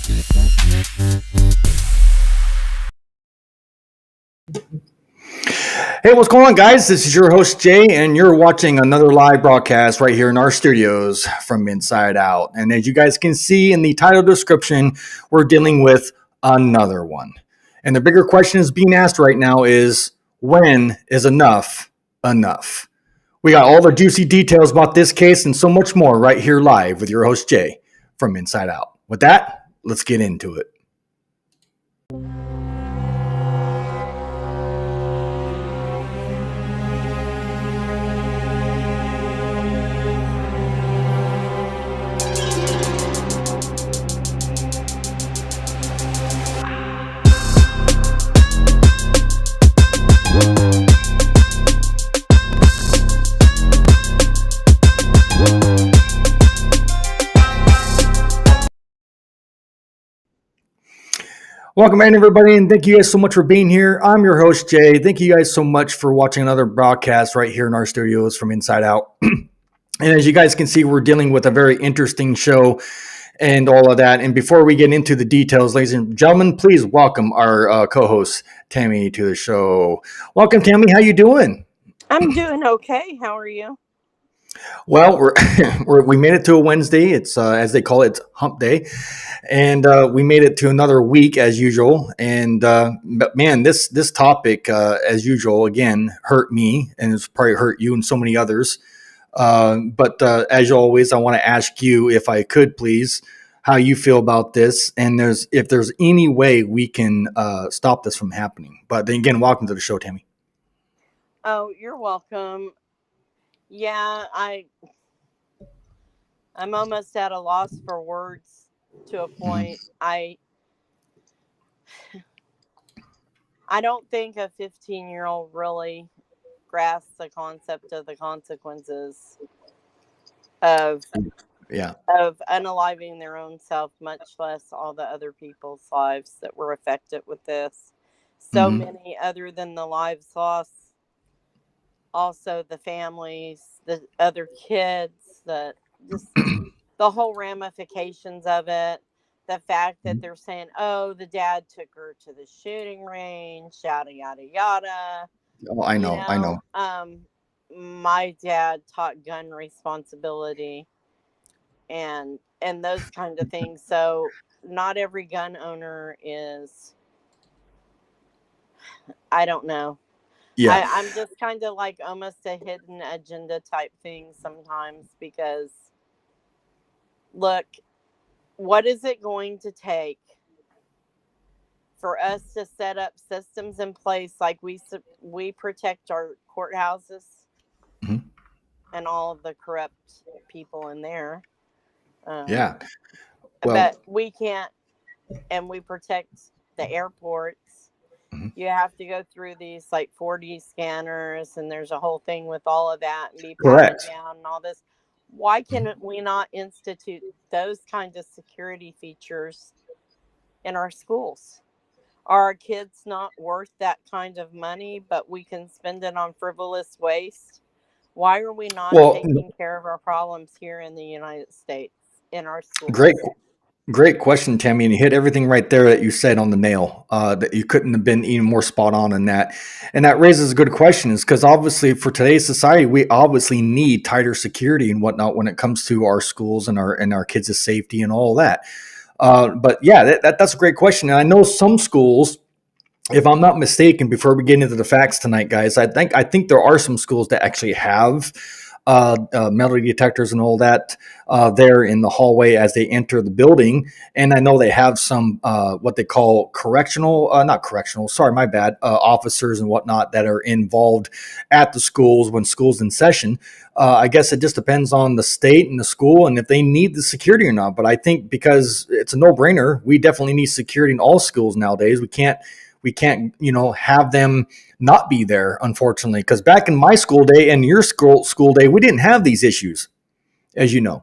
Hey, what's going on, guys? This is your host, Jay, and you're watching another live broadcast right here in our studios from Inside Out. And as you guys can see in the title description, we're dealing with another one. And the bigger question is being asked right now is, when is enough enough? We got all the juicy details about this case and so much more right here live with your host, Jay, from Inside Out. With that, let's get into it. Welcome in, everybody, and thank you guys so much for being here. I'm your host, Jay. Thank you guys so much for watching another broadcast right here in our studios from Inside Out. And as you guys can see, we're dealing with a very interesting show and all of that. And before we get into the details, ladies and gentlemen, please welcome our co-host, Tammy, to the show. Welcome, Tammy. How you doing? I'm doing okay. How are you? Well, we made it to a Wednesday. It's as they call it, it's Hump Day, and we made it to another week as usual. And but man, this topic, as usual, again hurt me, and it's probably hurt you and so many others. But as always, I want to ask you, if I could, please, how you feel about this, and if there's any way we can stop this from happening. But then again, welcome to the show, Tammy. Oh, you're welcome. Yeah, I'm almost at a loss for words to a point. I don't think a 15-year-old really grasps the concept of the consequences of Yeah. of unaliving their own self, much less all the other people's lives that were affected with this. So Mm-hmm. many other than the lives lost, also the families, the other kids, just the whole ramifications of it. The fact that they're saying, "Oh, the dad took her to the shooting range," yada yada yada. Oh, I You know. I know, know. my dad taught gun responsibility and those kind of things. So not every gun owner is. I don't know. Yeah. I'm just kind of like almost a hidden agenda type thing sometimes because look, what is it going to take for us to set up systems in place like we protect our courthouses Mhm. and all of the corrupt people in there, Yeah. Well, but we can't, and we protect the airports. mhm. You have to go through these like 4D scanners, and there's a whole thing with all of that and be patted Correct. down and all this. Why Mhm. can we not institute those kinds of security features in our schools? Are our kids not worth that kind of money, but we can spend it on frivolous waste? Why are we not Well, taking care of our problems here in the United States in our great, schools? great question, Tammy, and you hit everything right there that you said on the nail. That you couldn't have been even more spot on in that, and that raises a good question. Is because obviously for today's society, we obviously need tighter security and whatnot when it comes to our schools and our kids' safety and all that. But yeah, that's a great question, and I know some schools, if I'm not mistaken, before we get into the facts tonight, guys, I think there are some schools that actually have metal detectors and all that there in the hallway as they enter the building. And I know they have some what they call correctional, not correctional, sorry, my bad, officers and whatnot that are involved at the schools when school's in session. I guess it just depends on the state and the school and if they need the security or not. But I think because it's a no-brainer, we definitely need security in all schools nowadays. We can't have them not be there, unfortunately, because back in my school day and your school day, we didn't have these issues, as you know.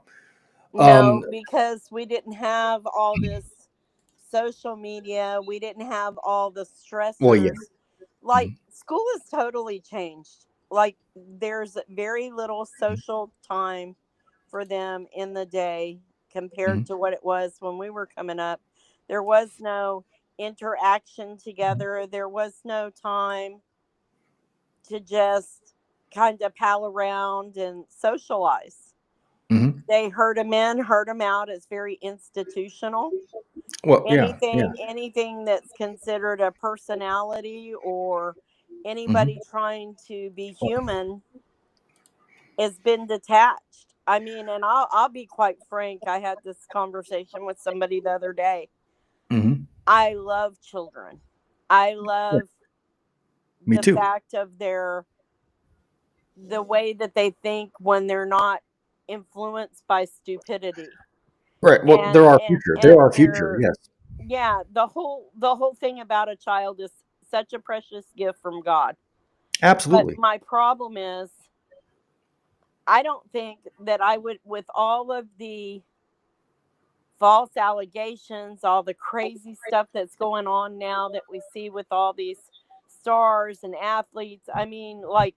um No, because we didn't have all this social media. We didn't have all the well, yeah. stressors. Like, school has totally changed. Like, there's very little social time for them in the day compared Mhm. to what it was when we were coming up. There was no interaction together. There was no time to just kind of pal around and socialize. Hmm. They herd them in, herd them out. It's very institutional. Well, yeah, yeah. Anything that's considered a personality or Hmm. anybody trying to be human has been detached. I mean, and I'll be quite frank. I had this conversation with somebody the other day. Hmm. I love children. I love Me the too. fact of the way that they think when they're not influenced by stupidity. Right. Well, and they're our and future. They're and our future. they're Yes. yeah, the whole thing about a child is such a precious gift from God. But Absolutely. my problem is, I don't think that I would, with all of the false allegations, all the crazy stuff that's going on now that we see with all these stars and athletes. I mean, like,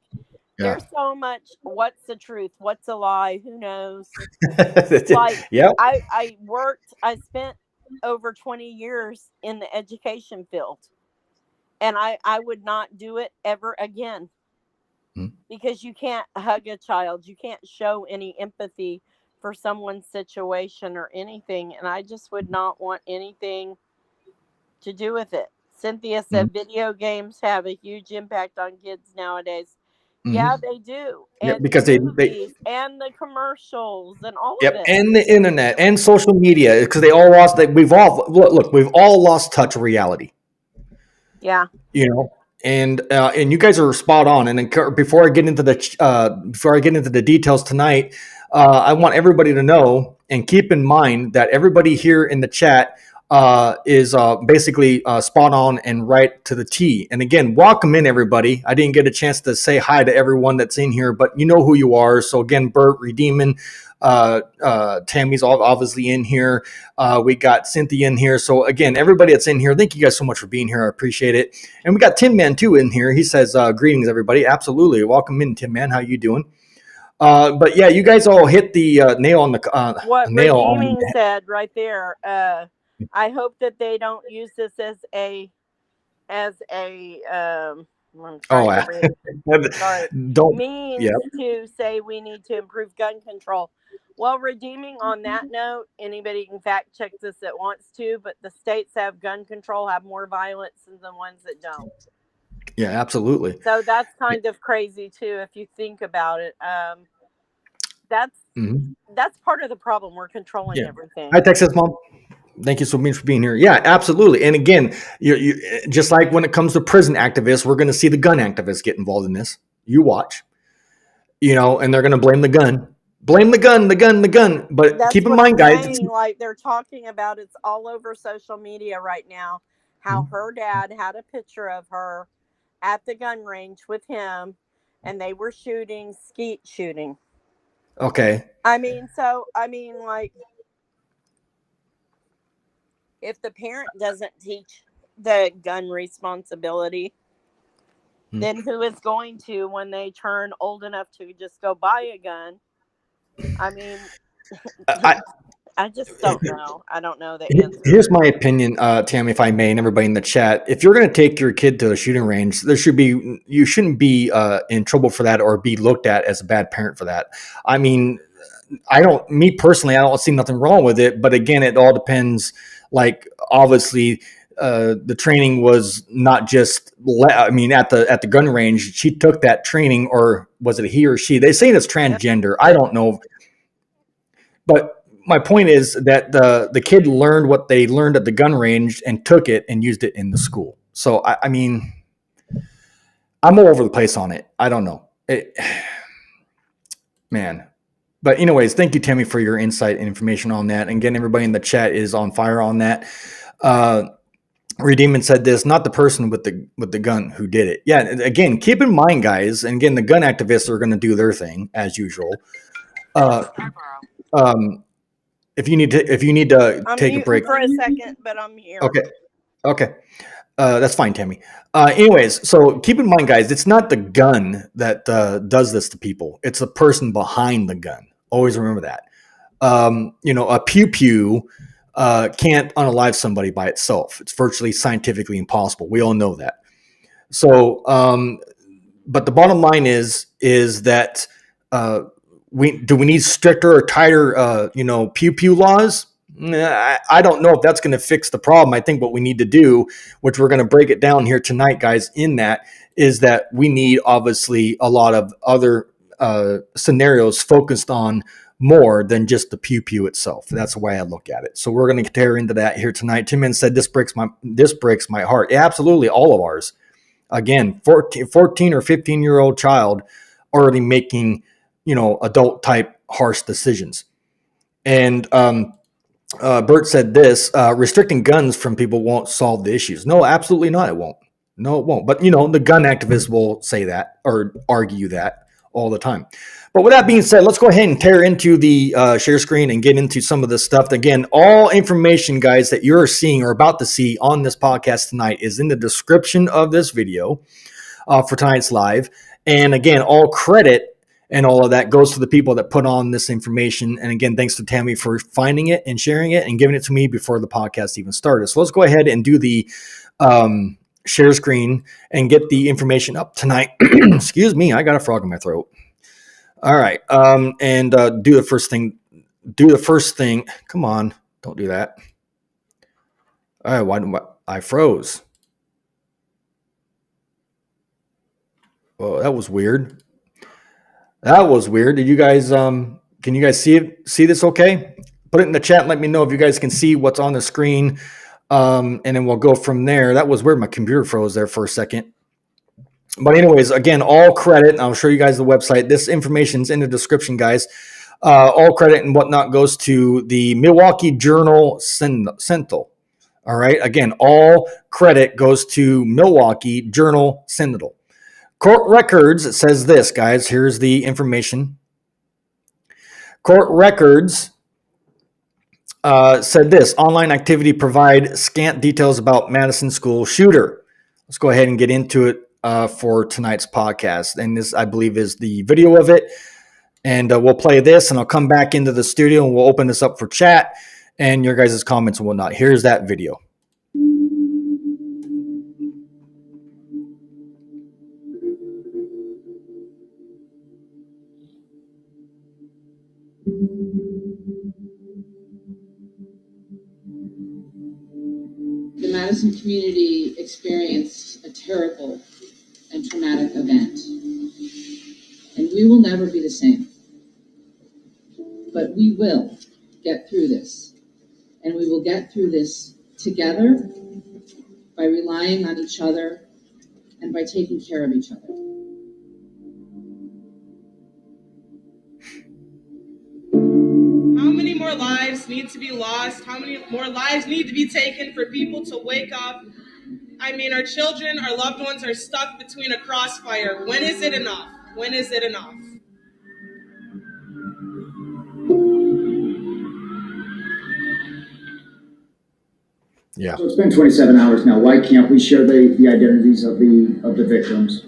Yeah. there's so much. What's the truth? What's a lie? Who knows? Like, Yep. I spent over 20 years in the education field, and I would not do it ever again, Mhm. because you can't hug a child, you can't show any empathy for someone's situation or anything, and I just would not want anything to do with it. Cynthia Mhm. said video games have a huge impact on kids nowadays. Yeah, Mhm. they do. Yep. And the Because they movies and the commercials and all of yep, it. and the internet and social media because they all lost. That we've all look. We've all lost touch of reality. Yeah. You know, and you guys are spot on. And before I get into the details tonight, I want everybody to know and keep in mind that everybody here in the chat is basically spot on and right to the T. And again, welcome in everybody. I didn't get a chance to say hi to everyone that's in here, but you know who you are. So again, Bert, Redeemin, Tammy's obviously in here. We got Cynthia in here. So again, everybody that's in here, thank you guys so much for being here. I appreciate it. And we got Tin Man too in here. He says, "Greetings, everybody." Absolutely, welcome in, Tin Man. How you doing? But yeah, you guys all hit the nail on the What nail on. Redeeming said right there, I hope that they don't use this as a I'm Oh, trying to read. Sorry. don't. Yeah. Means to say we need to improve gun control. Well, redeeming on that note, anybody can fact check this that wants to, but the states have gun control have more violence than the ones that don't. Yeah, absolutely. So that's kind of crazy too, if you think about it. That's Mhm. that's part of the problem. We're controlling Yeah. everything. Hi, Texas Mom. Thank you so much for being here. Yeah, absolutely. And again, you just like when it comes to prison activists, we're going to see the gun activists get involved in this. You watch, and they're going to blame the gun, blame the gun, the gun, the gun. But That's keep in what I'm mind, guys, it's saying. Like, they're talking about, it's all over social media right now, how her dad had a picture of her at the gun range with him, and they were shooting skeet shooting. okay. Like, if the parent doesn't teach the gun responsibility, then who is going to when they turn old enough to just go buy a gun? I mean, I, I just don't know. I don't know the answer. Here's my opinion, Tammy, if I may, and everybody in the chat. If you're going to take your kid to a shooting range, you shouldn't be in trouble for that or be looked at as a bad parent for that. I mean, me personally, I don't see nothing wrong with it. But again, it all depends. Like, obviously, the training was not just, at the gun range, she took that training, or was it he or she? They say it's transgender. I don't know. But my point is that the kid learned what they learned at the gun range and took it and used it in the school. So I mean, I'm all over the place on it. I don't know, man. But anyways, thank you, Tammy, for your insight and information on that. And again, everybody in the chat is on fire on that. Redeeman said this, not the person with the gun who did it. Yeah, again, keep in mind, guys, and again, the gun activists are going to do their thing as usual. If you need to I'm take a break for a second, but I'm here. Okay. That's fine, Tammy. Anyways, so keep in mind, guys, it's not the gun that does this to people. It's the person behind the gun. Always remember that. A pew pew can't unalive somebody by itself. It's virtually scientifically impossible. We all know that. So, but the bottom line is that we need stricter or tighter, pew pew laws. I don't know if that's going to fix the problem. I think what we need to do, which we're going to break it down here tonight, guys, in that is that we need obviously a lot of other scenarios focused on more than just the pew pew itself. That's the way I look at it. So we're going to tear into that here tonight. Tim said this breaks my heart. Yeah, absolutely, all of ours. Again, 14 or 15-year-old child already making, adult type harsh decisions. And Bert said this, restricting guns from people won't solve the issues. No, absolutely not. It won't. No, it won't. But, the gun activists will say that or argue that all the time. But with that being said, let's go ahead and tear into the share screen and get into some of this stuff. Again, all information, guys, that you're seeing or about to see on this podcast tonight is in the description of this video for tonight's live. And again, all credit and all of that goes to the people that put on this information. And again, thanks to Tammy for finding it and sharing it and giving it to me before the podcast even started. So let's go ahead and do the share screen and get the information up tonight. Excuse me, I got a frog in my throat. All right, and do the first thing. Do the first thing. Come on, don't do that. All right, why I froze? Oh, that was weird. That was weird. Did you guys can you guys see this okay? Put it in the chat and let me know if you guys can see what's on the screen. And then we'll go from there. That was weird. My computer froze there for a second. But anyways, again, all credit. I'll show you guys the website. This information's in the description, guys. All credit and whatnot goes to the Milwaukee Journal Sentinel. All right. Again, all credit goes to Milwaukee Journal Sentinel. Court records, it says this, guys. Here's the information. Court records said this. Online activity provide scant details about Madison school shooter. Let's go ahead and get into it for tonight's podcast. And this, I believe, is the video of it. And we'll play this, and I'll come back into the studio, and we'll open this up for chat and your guys' comments and whatnot. Here's that video. The Madison community experienced a terrible and traumatic event, and we will never be the same. But we will get through this, and we will get through this together by relying on each other and by taking care of each other. How many more lives need to be lost? How many more lives need to be taken for people to wake up? I mean, our children, our loved ones are stuck between a crossfire. When is it enough? When is it enough? Yeah. So it's been 27 hours now. Why can't we share the identities of the victims?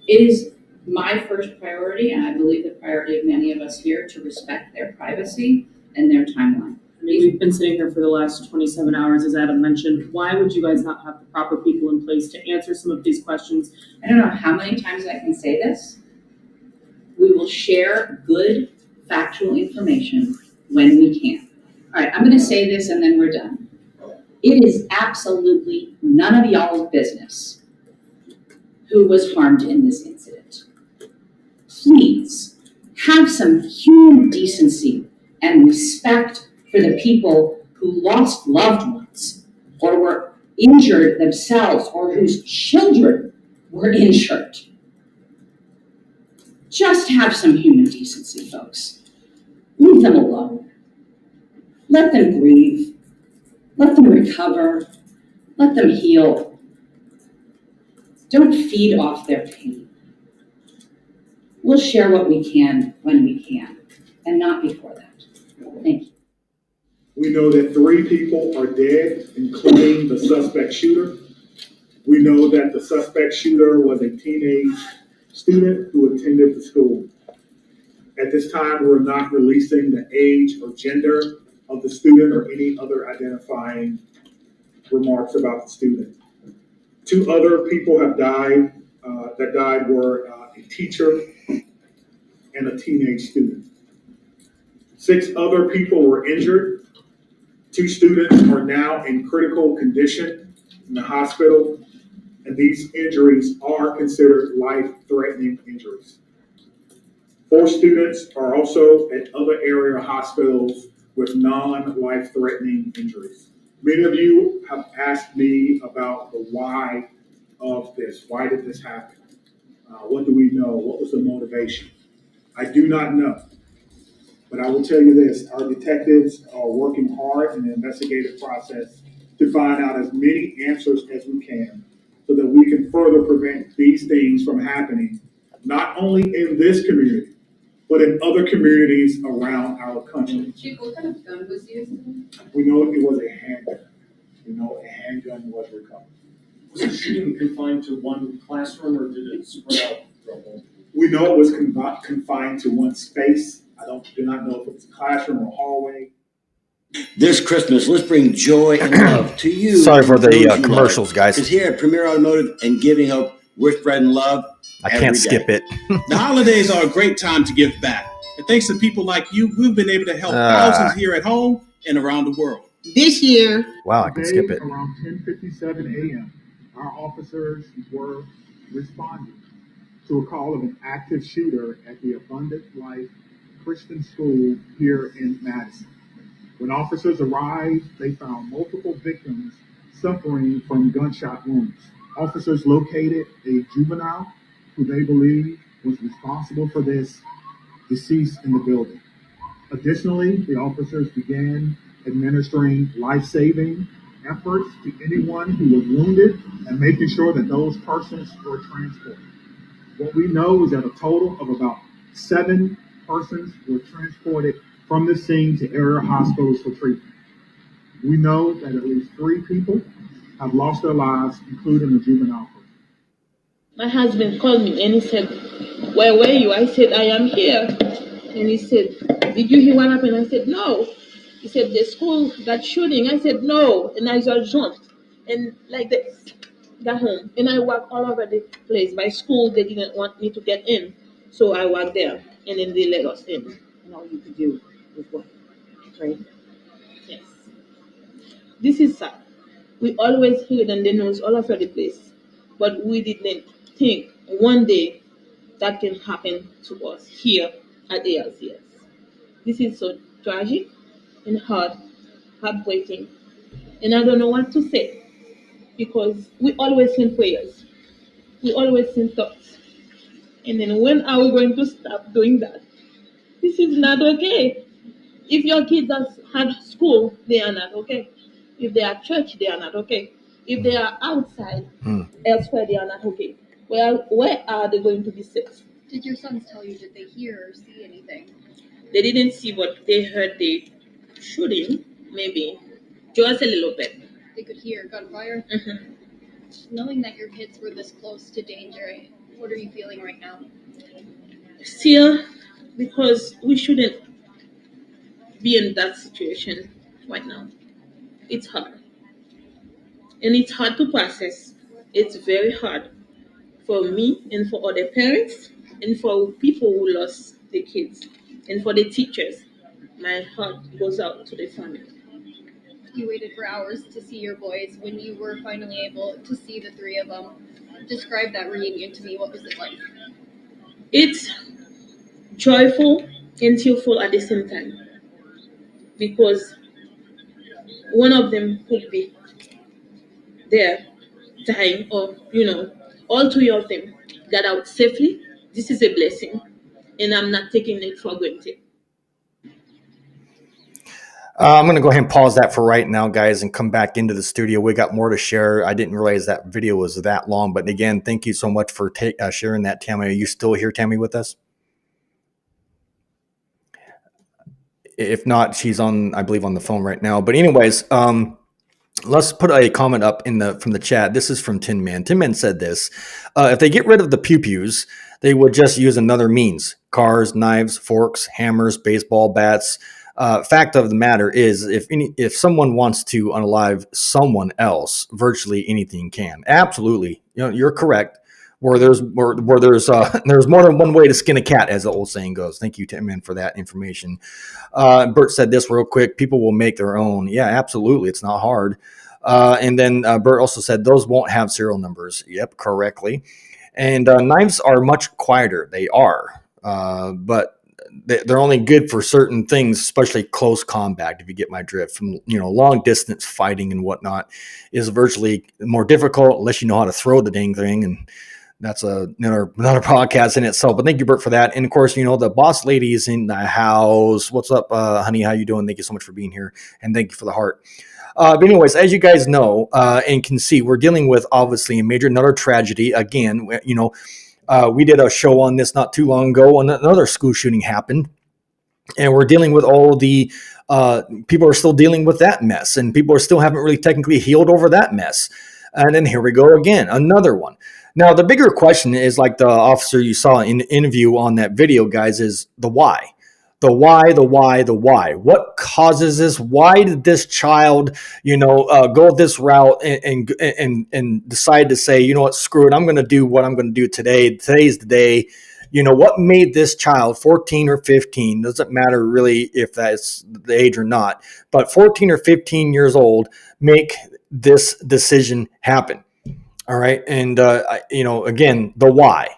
It is my first priority, and I believe the priority of many of us here, to respect their privacy and their timeline. I mean, we've been sitting here for the last 27 hours, as Adam mentioned. Why would you guys not have the proper people in place to answer some of these questions? I don't know how many times I can say this. We will share good, factual information when we can. All right, I'm going to say this and then we're done. It is absolutely none of y'all's business who was harmed in this incident. Please have some human decency and respect for the people who lost loved ones or were injured themselves or whose children were injured. Just have some human decency, folks. Leave them alone. Let them grieve. Let them recover. Let them heal. Don't feed off their pain. We'll share what we can when we can, and not before that. Thank you. We know that 3 people are dead, including the suspect shooter. We know that the suspect shooter was a teenage student who attended the school. At this time, we're not releasing the age or gender of the student or any other identifying remarks about the student. 2 other people have died, that died were a teacher and a teenage student. 6 other people were injured. 2 students are now in critical condition in the hospital, and these injuries are considered life-threatening injuries. 4 students are also at other area hospitals with non-life-threatening injuries. Many of you have asked me about the why of this. Why did this happen? What do we know? What was the motivation? I do not know. But I will tell you this, our detectives are working hard in the investigative process to find out as many answers as we can so that we can further prevent these things from happening, not only in this community, but in other communities around our country. Chief, what kind of gun was used? We know it was a handgun. We know a handgun was recovered. Was the shooting confined to one classroom or did it spread out throughout the whole? We know it was confined to one space. Do not know if it was a classroom or hallway. This Christmas, let's bring joy and love to you. Sorry for and those the you commercials, love. guys. Because here at Premier Automotive and Giving Hope, we're spreading love. I every can't day. skip it. The holidays are a great time to give back. And thanks to people like you, we've been able to help thousands here at home and around the world. This year, Wow, I can skip it. Around 10:57 a.m., our officers were responding to a call of an active shooter at the Abundant Life Christian School here in Madison. When officers arrived, they found multiple victims suffering from gunshot wounds. Officers located a juvenile who they believe was responsible for this deceased in the building. Additionally, the officers began administering life-saving efforts to anyone who was wounded and making sure that those persons were transported. What we know is that a total of about 7 persons were transported from the scene to area hospitals for treatment. We know that at least 3 people have lost their lives, including a juvenile person. My husband called me and he said, "Where were you?" I said, "I am here." And he said, "Did you hear what happened?" I said, "No." He said, "The school got shooting." I said, "No." And I just jumped and like this, got home. And I walked all over the place. By school, they didn't want me to get in. So I walked there and then they let us in. And all you could do was what? Right? Yes. This is sad. We always hear it on the news all over the place. But we didn't think one day that can happen to us here at ALCS. This is so tragic and heartbreaking. And I don't know what to say because we always send prayers. We always send thoughts. And then when are we going to stop doing that? This is not okay. If your kids are at school, they are not okay. If they are at church, they are not okay. If they are outside, elsewhere, they are not okay. Where are they going to be safe? Did your sons tell you, did they hear or see anything? They didn't see what they heard the shooting, maybe. Just a little bit. They could hear gunfire? Mm-hmm. Knowing that your kids were this close to danger, what are you feeling right now? Still, because we shouldn't be in that situation right now. It's hard. And it's hard to process. It's very hard for me and for other parents and for people who lost their kids and for the teachers. My heart goes out to the family. You waited for hours to see your boys. When you were finally able to see the 3 of them, describe that reunion to me. What was it like? It's joyful and tearful at the same time because one of them could be there dying or, all 3 of them got out safely. This is a blessing and I'm not taking it for granted. I'm going to go ahead and pause that for right now, guys, and come back into the studio. We got more to share. I didn't realize that video was that long. But again, thank you so much for sharing that, Tammy. Are you still here, Tammy, with us? If not, she's on, I believe, on the phone right now. But anyways, let's put a comment up from the chat. This is from Tin Man. Tin Man said this. If they get rid of the pew-pews, they would just use another means. Cars, knives, forks, hammers, baseball bats, Fact of the matter is, if someone wants to unalive someone else, virtually anything can. Absolutely, you're correct. Where there's there's more than one way to skin a cat, as the old saying goes. Thank you, Tim, for that information. Bert said this real quick: people will make their own. Yeah, absolutely, it's not hard. And then Bert also said those won't have serial numbers. Yep, correctly. And knives are much quieter. They are, but they're only good for certain things, especially close combat, if you get my drift. From long distance fighting and whatnot is virtually more difficult unless you know how to throw the dang thing, and that's another podcast in itself. But thank you, Bert, for that. And of course, the boss lady is in the house. What's up, honey? How you doing? Thank you so much for being here, and thank you for the heart. But anyways, as you guys know and can see, we're dealing with obviously another tragedy. Again, we did a show on this not too long ago, and another school shooting happened, and we're dealing with all the people are still dealing with that mess, and people haven't really technically healed over that mess. And then here we go again, another one. Now, the bigger question is, like the officer you saw in the interview on that video, guys, is the why. The why, the why, the why. What causes this? Why did this child, go this route and decide to say, you know what, screw it, I'm going to do what I'm going to do today. Today's the day. What made this child, 14 or 15, doesn't matter really if that's the age or not, but 14 or 15 years old, make this decision happen. All right. And, again, the why.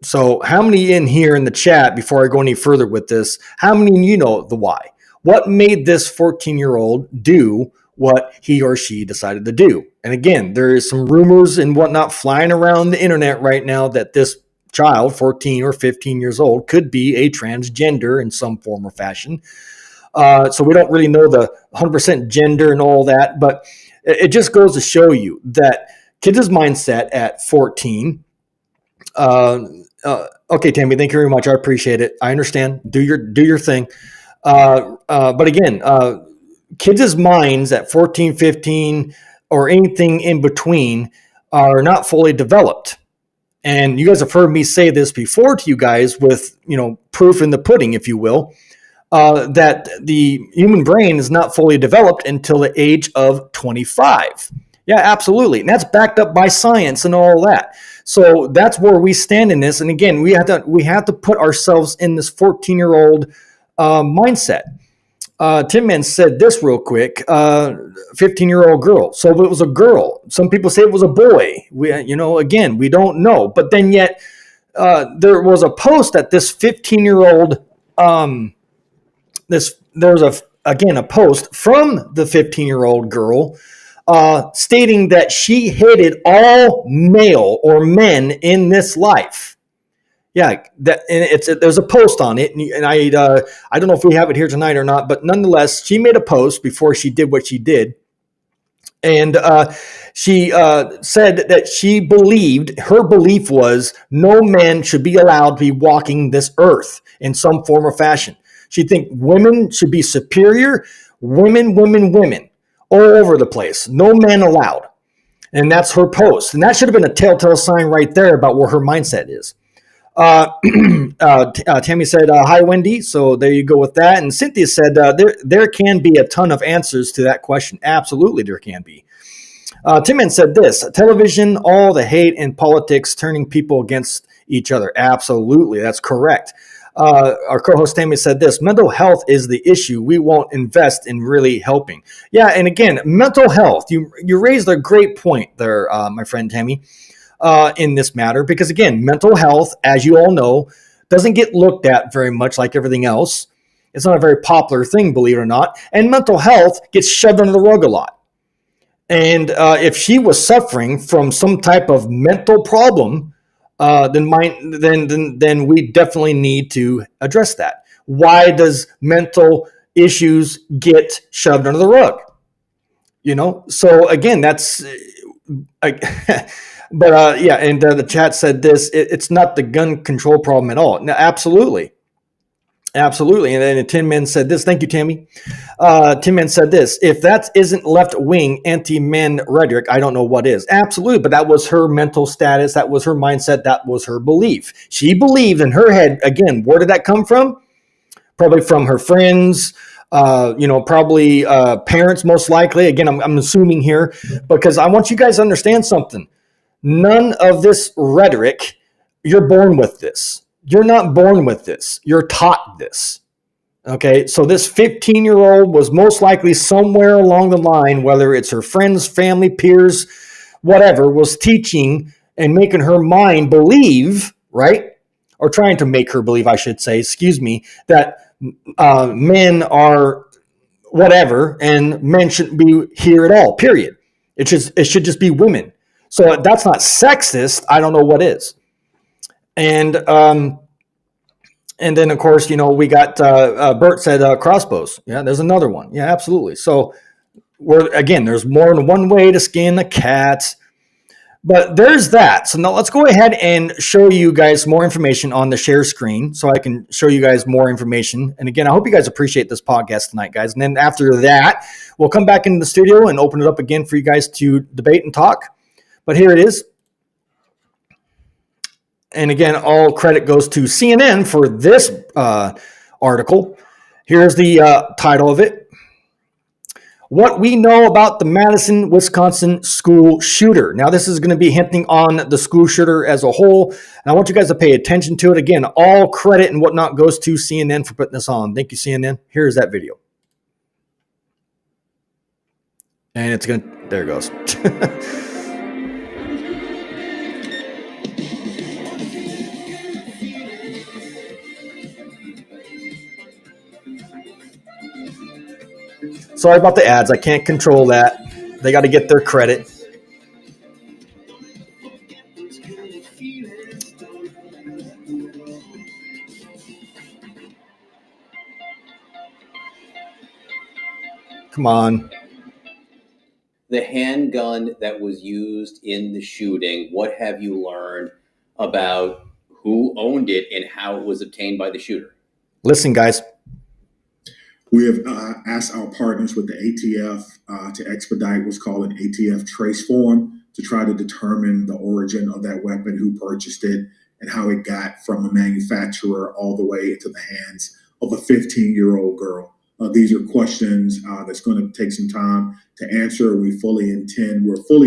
So how many in here in the chat, before I go any further with this, how many know the why? What made this 14-year-old do what he or she decided to do? And again, there is some rumors and whatnot flying around the internet right now that this child, 14 or 15 years old, could be a transgender in some form or fashion. So we don't really know the 100% gender and all that, but it just goes to show you that kids' mindset at 14. Okay, Tammy, thank you very much. I appreciate it. I understand. Do your thing. But again, kids' minds at 14, 15, or anything in between are not fully developed. And you guys have heard me say this before to you guys with, proof in the pudding, if you will, that the human brain is not fully developed until the age of 25. Yeah, absolutely. And that's backed up by science and all that. So that's where we stand in this. And again, we have to put ourselves in this 14-year-old mindset. Tim Man said this real quick, 15-year-old girl. So if it was a girl, some people say it was a boy. Again, we don't know. But then yet there was a post that this 15-year-old, there was a post from the 15-year-old girl stating that she hated all male or men in this life. Yeah, there's a post on it, and I don't know if we have it here tonight or not, but nonetheless, she made a post before she did what she did, and she said that her belief was no man should be allowed to be walking this earth in some form or fashion. She think women should be superior, women, all over the place. No men allowed. And that's her post. And that should have been a telltale sign right there about where her mindset is. Tammy said, hi, Wendy. So there you go with that. And Cynthia said, there can be a ton of answers to that question. Absolutely, there can be. Timman said this, television, all the hate and politics turning people against each other. Absolutely, that's correct. Our co-host Tammy said this, mental health is the issue. We won't invest in really helping. Yeah, and again, mental health. You raised a great point there, my friend Tammy, in this matter, because again, mental health, as you all know, doesn't get looked at very much like everything else. It's not a very popular thing, believe it or not, and mental health gets shoved under the rug a lot. And if she was suffering from some type of mental problem, then we definitely need to address that. Why does mental issues get shoved under the rug? So again, that's, but yeah, and the chat said this, it's not the gun control problem at all. No, absolutely. Absolutely. And then Tin Man said this. Thank you, Tammy. Tin Man said this. If that isn't left-wing anti-men rhetoric, I don't know what is. Absolutely. But that was her mental status. That was her mindset. That was her belief. She believed in her head. Again, where did that come from? Probably from her friends, probably parents most likely. Again, I'm assuming here because I want you guys to understand something. None of this rhetoric, you're born with this. You're not born with this. You're taught this. Okay, so this 15-year-old was most likely somewhere along the line, whether it's her friends, family, peers, whatever, was teaching and making her mind believe, right? Or trying to make her believe, I should say, that men are whatever and men shouldn't be here at all, period. It should just be women. So if that's not sexist, I don't know what is. And then, of course, we got Bert said crossbows. Yeah, there's another one. Yeah, absolutely. So there's more than one way to skin a cat. But there's that. So now let's go ahead and show you guys more information on the share screen so I can show you guys more information. And again, I hope you guys appreciate this podcast tonight, guys. And then after that, we'll come back into the studio and open it up again for you guys to debate and talk. But here it is. And again, all credit goes to CNN for this article. Here's the title of it. What we know about the Madison, Wisconsin school shooter. Now, this is going to be hinting on the school shooter as a whole. And I want you guys to pay attention to it. Again, all credit and whatnot goes to CNN for putting this on. Thank you, CNN. Here's that video. And it's going to, there it goes. Sorry about the ads. I can't control that. They got to get their credit. Come on. The handgun that was used in the shooting, what have you learned about who owned it and how it was obtained by the shooter? Listen, guys. We have asked our partners with the ATF to expedite what's called an ATF trace form to try to determine the origin of that weapon, who purchased it, and how it got from a manufacturer all the way into the hands of a 15-year-old girl. These are questions that's going to take some time to answer. We're fully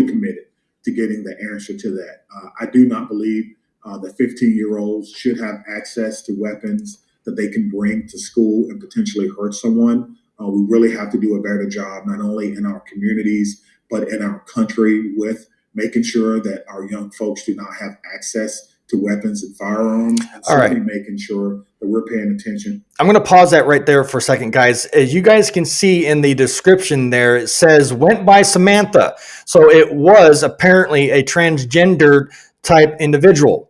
committed to getting the answer to that. I do not believe that 15-year-olds should have access to weapons that they can bring to school and potentially hurt someone. We really have to do a better job, not only in our communities, but in our country, with making sure that our young folks do not have access to weapons and firearms. And certainly making sure that we're paying attention. I'm going to pause that right there for a second, guys. As you guys can see in the description there, it says went by Samantha. So it was apparently a transgender type individual.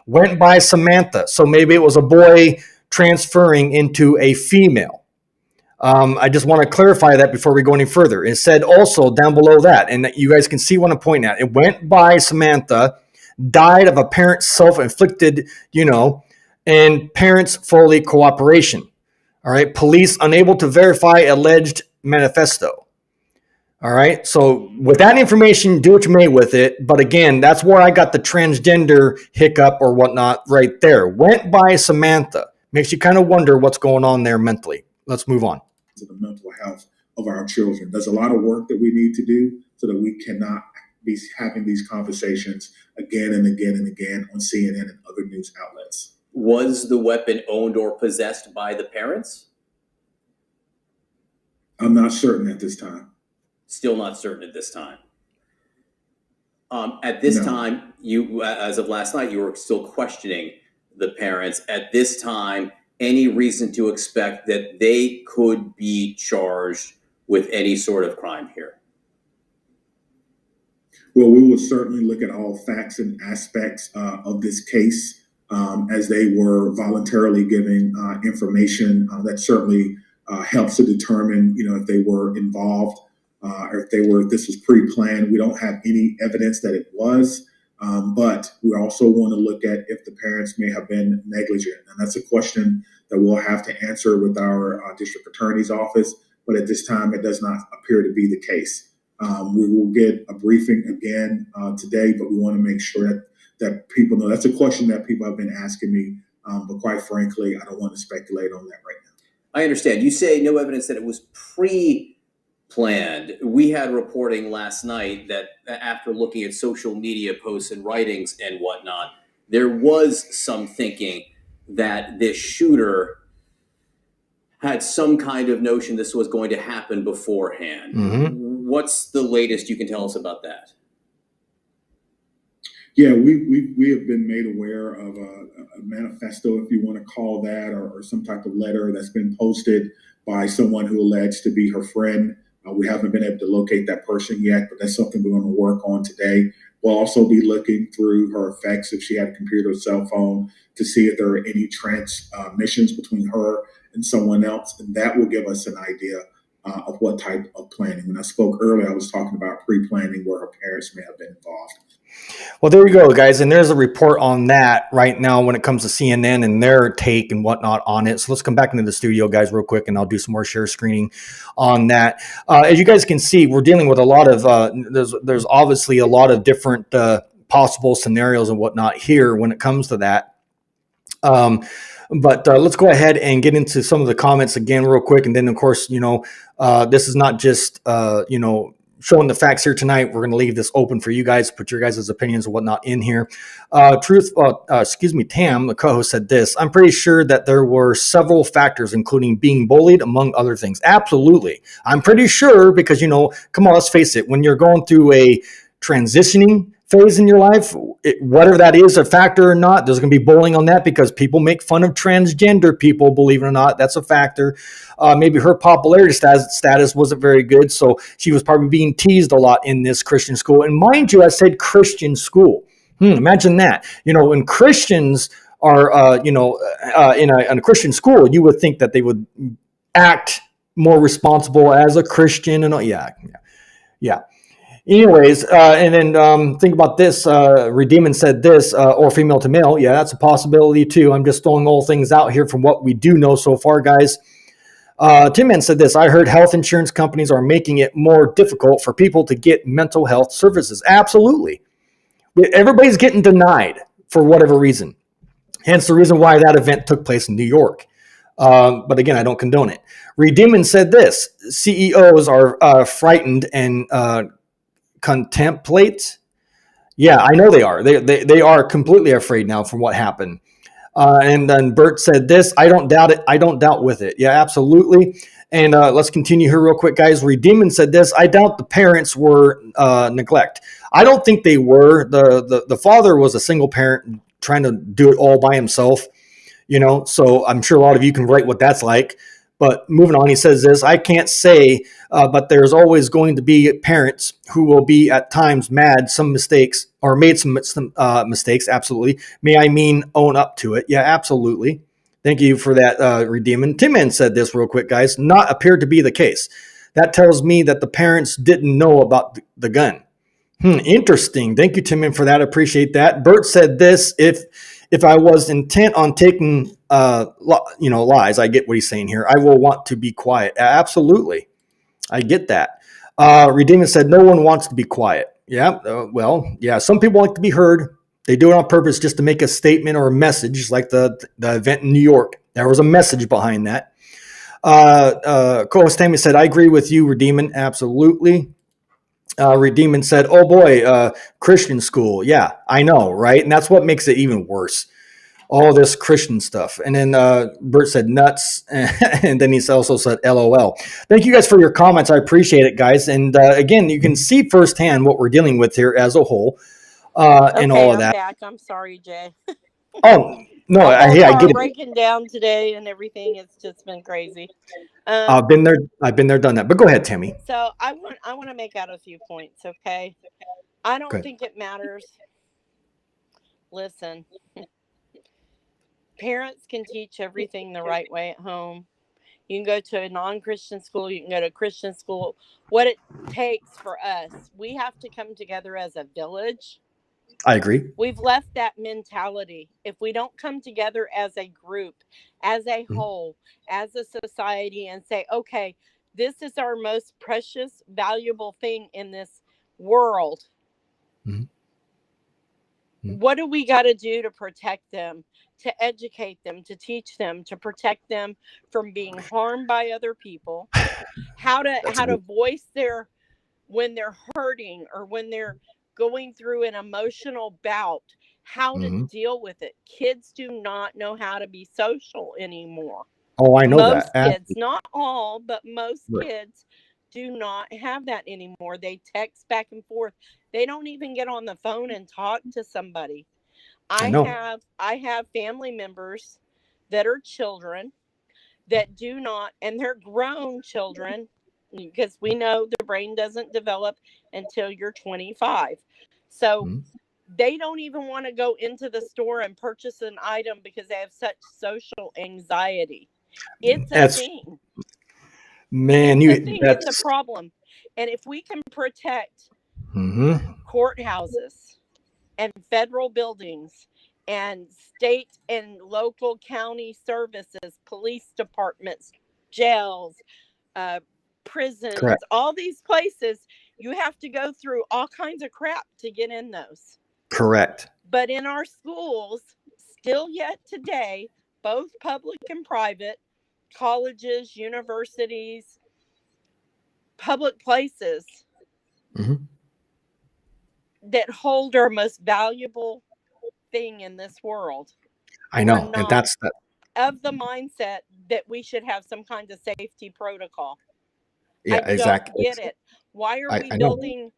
Went by Samantha. So maybe it was a boy transferring into a female. I just want to clarify that before we go any further. It said also down below that, and you guys can see what I'm pointing at. It went by Samantha, died of apparent self-inflicted, and parents' fully cooperation. All right. Police unable to verify alleged manifesto. All right. So with that information, do what you may with it. But again, that's where I got the transgender hiccup or whatnot right there. Went by Samantha. Makes you kind of wonder what's going on there mentally. Let's move on. To the mental health of our children. There's a lot of work that we need to do so that we cannot be having these conversations again and again and again on CNN and other news outlets. Was the weapon owned or possessed by the parents? I'm not certain at this time. Still not certain at this time. At this time, you, as of last night, you were still questioning the parents. At this time, any reason to expect that they could be charged with any sort of crime here? Well, we will certainly look at all facts and aspects of this case as they were voluntarily giving information. That certainly helps to determine, if they were involved or if this was pre-planned. We don't have any evidence that it was. But we also want to look at if the parents may have been negligent. And that's a question that we'll have to answer with our district attorney's office. But at this time, it does not appear to be the case. We will get a briefing again today, but we want to make sure that people know. That's a question that people have been asking me. But quite frankly, I don't want to speculate on that right now. I understand. You say no evidence that it was pre-planned. We had reporting last night that after looking at social media posts and writings and whatnot, there was some thinking that this shooter had some kind of notion this was going to happen beforehand. Mm-hmm. What's the latest you can tell us about that? Yeah, we have been made aware of a manifesto, if you want to call that, or some type of letter that's been posted by someone who alleged to be her friend. We haven't been able to locate that person yet, but that's something we're going to work on today. We'll also be looking through her effects, if she had a computer or cell phone, to see if there are any transmissions between her and someone else, and that will give us an idea of what type of planning. When I spoke earlier, I was talking about pre-planning where her parents may have been involved. Well, there you go, guys. And there's a report on that right now when it comes to CNN and their take and whatnot on it. So let's come back into the studio, guys, real quick, and I'll do some more share screening on that. As you guys can see, we're dealing with a lot of, there's obviously a lot of different possible scenarios and whatnot here when it comes to that. But let's go ahead and get into some of the comments again real quick. And then, of course, this is not just, showing the facts here tonight. We're going to leave this open for you guys, put your guys' opinions and whatnot in here. Tam, the co-host, said this: I'm pretty sure that there were several factors, including being bullied, among other things. Absolutely. I'm pretty sure because, come on, let's face it, when you're going through a transitioning phase in your life, whether that is a factor or not, there's going to be bullying on that because people make fun of transgender people, believe it or not. That's a factor. Maybe her popularity status wasn't very good, so she was probably being teased a lot in this Christian school. And mind you, I said Christian school. Imagine that. When Christians are, in a Christian school, you would think that they would act more responsible as a Christian. And yeah. Anyways, and then think about this. Redeeman said this, or female to male. Yeah, that's a possibility too. I'm just throwing all things out here from what we do know so far, guys. Tim Man said this: I heard health insurance companies are making it more difficult for people to get mental health services. Absolutely. Everybody's getting denied for whatever reason. Hence the reason why that event took place in New York. But again, I don't condone it. Redeeman said this: CEOs are frightened and contemplate. Yeah, I know they are. They are completely afraid now from what happened. And then Bert said this: I don't doubt it. I don't doubt with it. Yeah, absolutely. And let's continue here real quick, guys. Redeeman said this: I doubt the parents were neglect. I don't think they were. The father was a single parent trying to do it all by himself, so I'm sure a lot of you can relate what that's like. But moving on, he says this: I can't say, but there's always going to be parents who will be at times made some mistakes. Absolutely. May I mean own up to it? Yeah, absolutely. Thank you for that, Redeeman. Tim Man said this real quick, guys: not appeared to be the case. That tells me that the parents didn't know about the gun. Interesting. Thank you, Tim Man, for that. Appreciate that. Bert said this: if I was intent on taking, lies, I get what he's saying here. I will want to be quiet. Absolutely. I get that. Redeemer said, no one wants to be quiet. Yeah. Some people like to be heard. They do it on purpose just to make a statement or a message, like the event in New York. There was a message behind that. Co-host Tammy said, I agree with you, Redeeman. Absolutely. Redeeman said, oh boy, Christian school. Yeah, I know, right? And that's what makes it even worse. All this Christian stuff. And then Bert said nuts. And then he also said LOL. Thank you guys for your comments. I appreciate it, guys. And again, you can see firsthand what we're dealing with here as a whole and all of that. Back. I'm sorry, Jay. Oh, no, I get it. Breaking down today and everything. It's just been crazy. I've been there, done that. But go ahead, Tammy. So I want to make out a few points, okay? I don't think it matters. Listen, parents can teach everything the right way at home. You can go to a non-Christian school. You can go to a Christian school. What it takes for us, we have to come together as a village. I agree. We've left that mentality. If we don't come together as a group, as a whole, as a society, and say, okay, this is our most precious, valuable thing in this world. What do we got to do to protect them, to educate them, to teach them, to protect them from being harmed by other people? How to voice their, when they're hurting or when they're going through an emotional bout, how to deal with it. Kids do not know how to be social anymore. Oh, I know Most that. kids, not all, but most Right. kids do not have that anymore. They text back and forth. They don't even get on the phone and talk to somebody. I I know. have family members that are children that do not, and they're grown children, because we know the brain doesn't develop until you're 25. So Mhm. they don't even want to go into the store and purchase an item because they have such social anxiety. It's a That's thing. man, It's a you thing. It's that's a problem. And if we can protect mhm. courthouses and federal buildings and state and local county services, police departments, jails, prisons, Correct. all these places, you have to go through all kinds of crap to get in those. Correct. But in our schools, still yet today, both public and private, colleges, universities, public places Mhm. that hold our most valuable thing in this world, I we're know, and not that's that. of the mindset that we should have some kind of safety protocol. I Yeah, don't exactly. get it. Why are we I know. building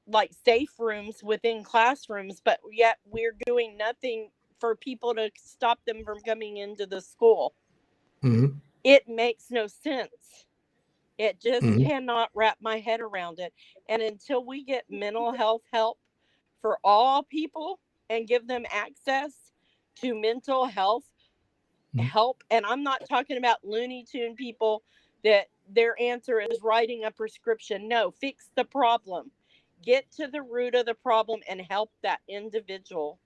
like safe rooms within classrooms, but yet we're doing nothing for people to stop them from coming into the school? Mhm. It makes no sense. It just Mhm. cannot wrap my head around it. And until we get mental health help for all people and give them access to mental health Mhm. help, and I'm not talking about Looney Tune people that their answer is writing a prescription. No, fix the problem. Get to the root of the problem and help that individual.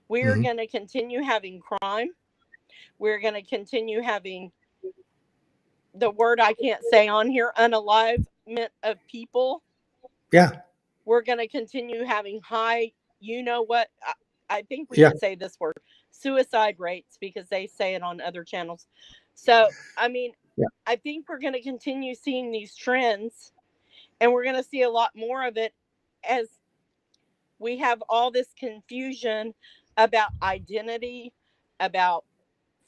We're Mhm. going to continue having crime. We're going to continue having the word I can't say on here, unalivement of people. Yeah. We're going to continue having high, you know what? I think we Yeah. can say this word, suicide rates, because they say it on other channels. So, I mean, Yeah. I think we're going to continue seeing these trends, and we're going to see a lot more of it as we have all this confusion about identity, about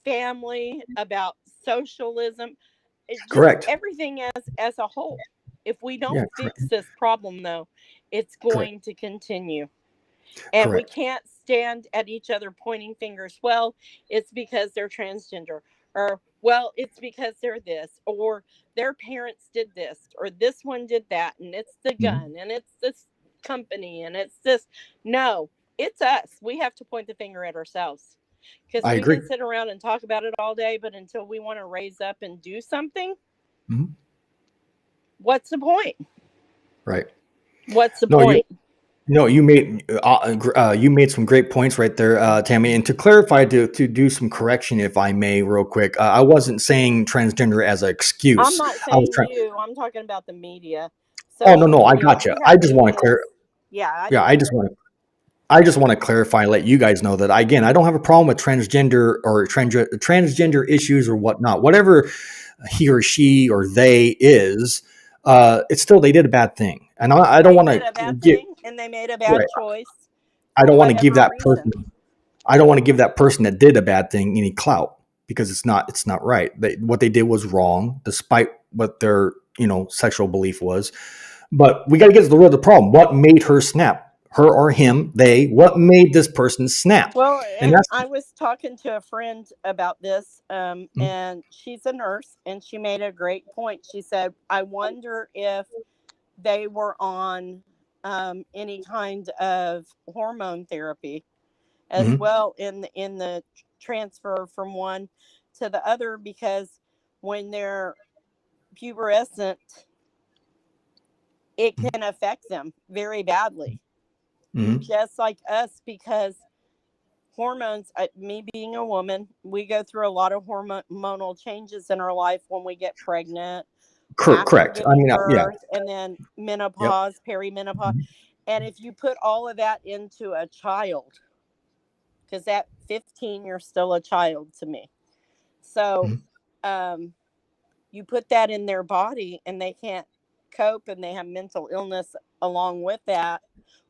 family, about socialism, just Correct. everything as a whole. If we don't Yeah, fix this problem, though, it's correct. going to continue. And we Correct. can't stand at each other pointing fingers. Well, it's because they're transgender, or well, it's because they're this, or their parents did this, or this one did that, and it's the Mhm. gun, and it's this company, and it's this. No, it's us. We have to point the finger at ourselves, because I we agree. can sit around and talk about it all day, but until we want to raise up and do something, Mhm. what's the point? Right. What's the No, point? you made some great points right there, Tammy. And to clarify, to do some correction, if I may, real quick, I wasn't saying transgender as an I'm excuse. not I was saying trying. you. I'm talking about the media. Oh no, Social no, I media. gotcha. We I have just want to medias. clear. Yeah, I Yeah, do too. I just want to clarify, let you guys know that again, I don't have a problem with transgender or transgender issues or whatnot. Whatever he or she or they is, it's still they did a bad thing, and I don't They want did a to bad get thing and they made a bad right. choice I for don't want to give whatever that reason. person. I don't want to give that person that did a bad thing any clout because it's not right. What they did was wrong, despite what their sexual belief was. But we got to get to the root of the problem. What made her snap? Her or him? They? What made this person snap? Well, And and that's I was talking to a friend about this, Mhm. and she's a nurse, and she made a great point. She said, I wonder if they were on any kind of hormone therapy as Mhm. well in the transfer from one to the other, because when they're pubescent, it Mhm. can affect them very badly, Mhm. just like us, because hormones, me being a woman, we go through a lot of hormonal changes in our life when we get pregnant, after Correct. I giving mean, yeah. birth, and then Yep. menopause, perimenopause. Mhm. And if you put all of that into a child, because at 15, you're still a child to me. So you put that in their body and they can't cope and they have mental illness along with that,